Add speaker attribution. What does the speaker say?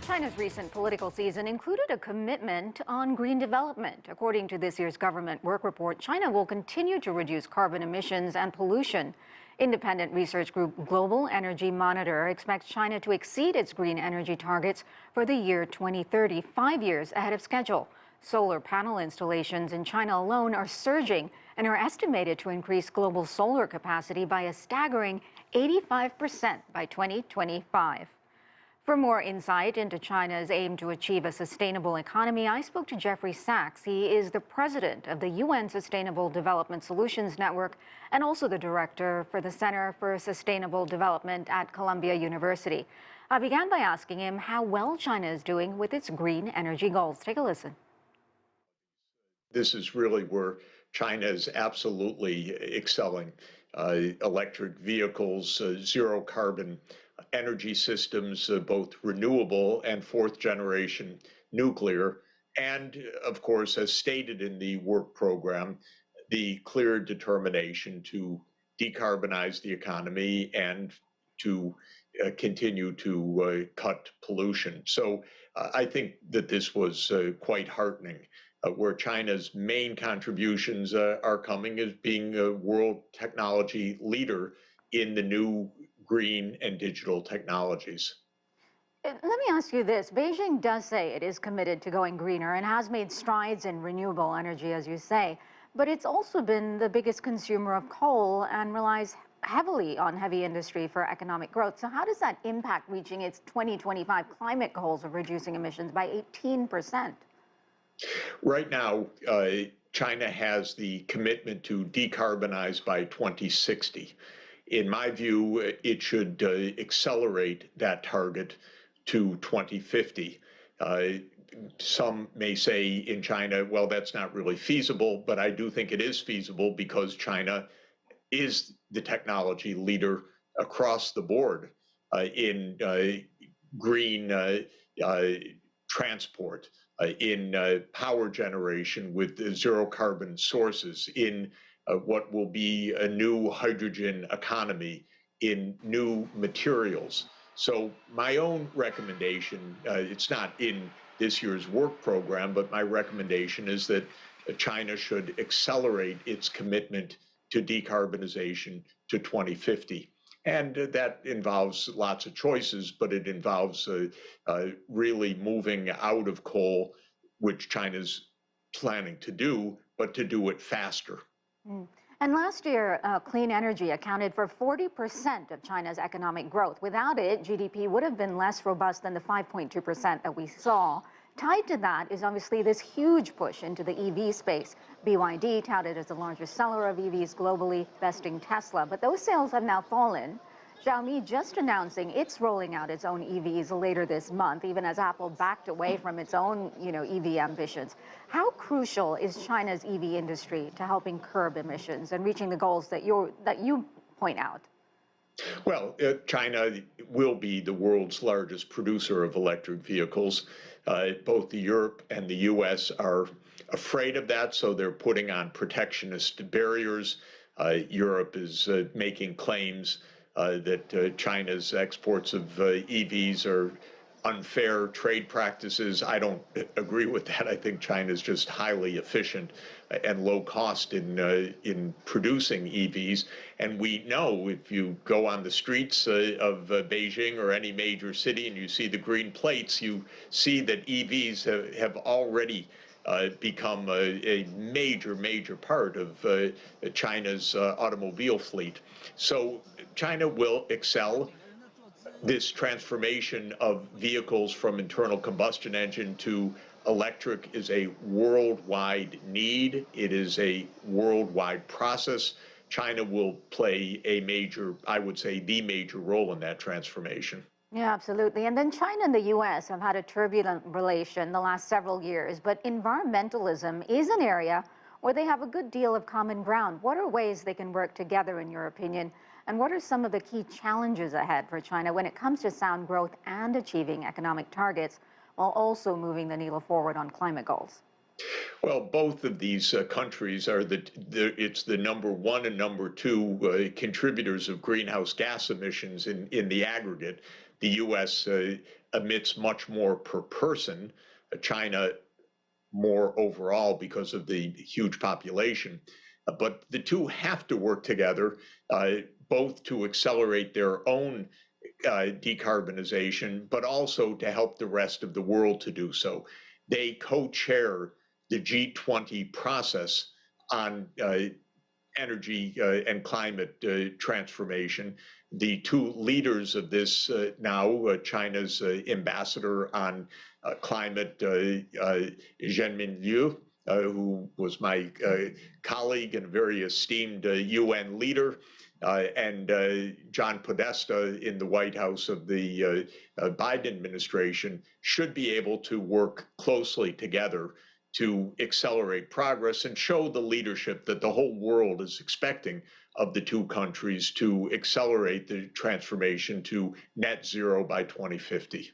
Speaker 1: China's recent political season included a commitment on green development. According to this year's government work report, China will continue to reduce carbon emissions and pollution. Independent research group Global Energy Monitor expects China to exceed its green energy targets for the year 2030, 5 years ahead of schedule. Solar panel installations in China alone are surging and are estimated to increase global solar capacity by a staggering 85% by 2025. For more insight into China's aim to achieve a sustainable economy, I spoke to Jeffery Sachs. He is the president of the UN Sustainable Development Solutions Network and also the director for the Center for Sustainable Development at Columbia University. I began by asking him how well China is doing with its green energy goals. Take a listen.
Speaker 2: This is really where China is absolutely excelling. Electric vehicles, zero carbon energy systems, both renewable and fourth generation nuclear, and of course, as stated in the work program, the clear determination to decarbonize the economy and to continue to cut pollution. So I think that this was quite heartening. Where China's main contributions are coming as being a world technology leader in the new green and digital technologies.
Speaker 1: Let me ask you this. Beijing does say it is committed to going greener and has made strides in renewable energy, as you say, but it's also been the biggest consumer of coal and relies heavily on heavy industry for economic growth. So how does that impact reaching its 2025 climate goals of reducing emissions by 18%?
Speaker 2: Right now, China has the commitment to decarbonize by 2060. In my view, it should accelerate that target to 2050. Some may say in China, well, that's not really feasible, but I do think it is feasible because China is the technology leader across the board in green transport, in power generation with zero carbon sources, in what will be a new hydrogen economy, in new materials. So my own recommendation, it's not in this year's work program, but my recommendation is that China should accelerate its commitment to decarbonization to 2050. And that involves lots of choices, but it involves really moving out of coal, which China's planning to do, but to do it faster.
Speaker 1: And last year, clean energy accounted for 40% of China's economic growth. Without it, GDP would have been less robust than the 5.2% that we saw. Tied to that is obviously this huge push into the EV space. BYD touted as the largest seller of EVs globally, besting Tesla. But those sales have now fallen. Xiaomi just announcing it's rolling out its own EVs later this month, even as Apple backed away from its own, EV ambitions. How crucial is China's EV industry to helping curb emissions and reaching the goals that you point out?
Speaker 2: Well, China will be the world's largest producer of electric vehicles. Both Europe and the U.S. are afraid of that, so they're putting on protectionist barriers. Europe is making claims that China's exports of EVs are unfair trade practices. I don't agree with that. I think China is just highly efficient and low cost in producing EVs. And we know if you go on the streets of Beijing or any major city and you see the green plates, you see that EVs have already become a major part of China's automobile fleet. So China will excel. This transformation of vehicles from internal combustion engine to electric is a worldwide need. It is a worldwide process. China will play a major, I would say, the major role in that transformation.
Speaker 1: Yeah, absolutely. And then China and the U.S. have had a turbulent relation the last several years, but environmentalism is an area where they have a good deal of common ground. What are ways they can work together, in your opinion? And what are some of the key challenges ahead for China when it comes to sound growth and achieving economic targets while also moving the needle forward on climate goals?
Speaker 2: Well, both of these countries are it's the number one and number two contributors of greenhouse gas emissions in the aggregate. The U.S. emits much more per person. China more overall because of the huge population. But the two have to work together, both to accelerate their own decarbonization, but also to help the rest of the world to do so. They co-chair the G20 process on energy and climate transformation. The two leaders of this now, China's ambassador on climate, Zhenmin Liu, who was my colleague and a very esteemed UN leader, and John Podesta in the White House of the Biden administration, should be able to work closely together to accelerate progress and show the leadership that the whole world is expecting of the two countries to accelerate the transformation to net zero by 2050.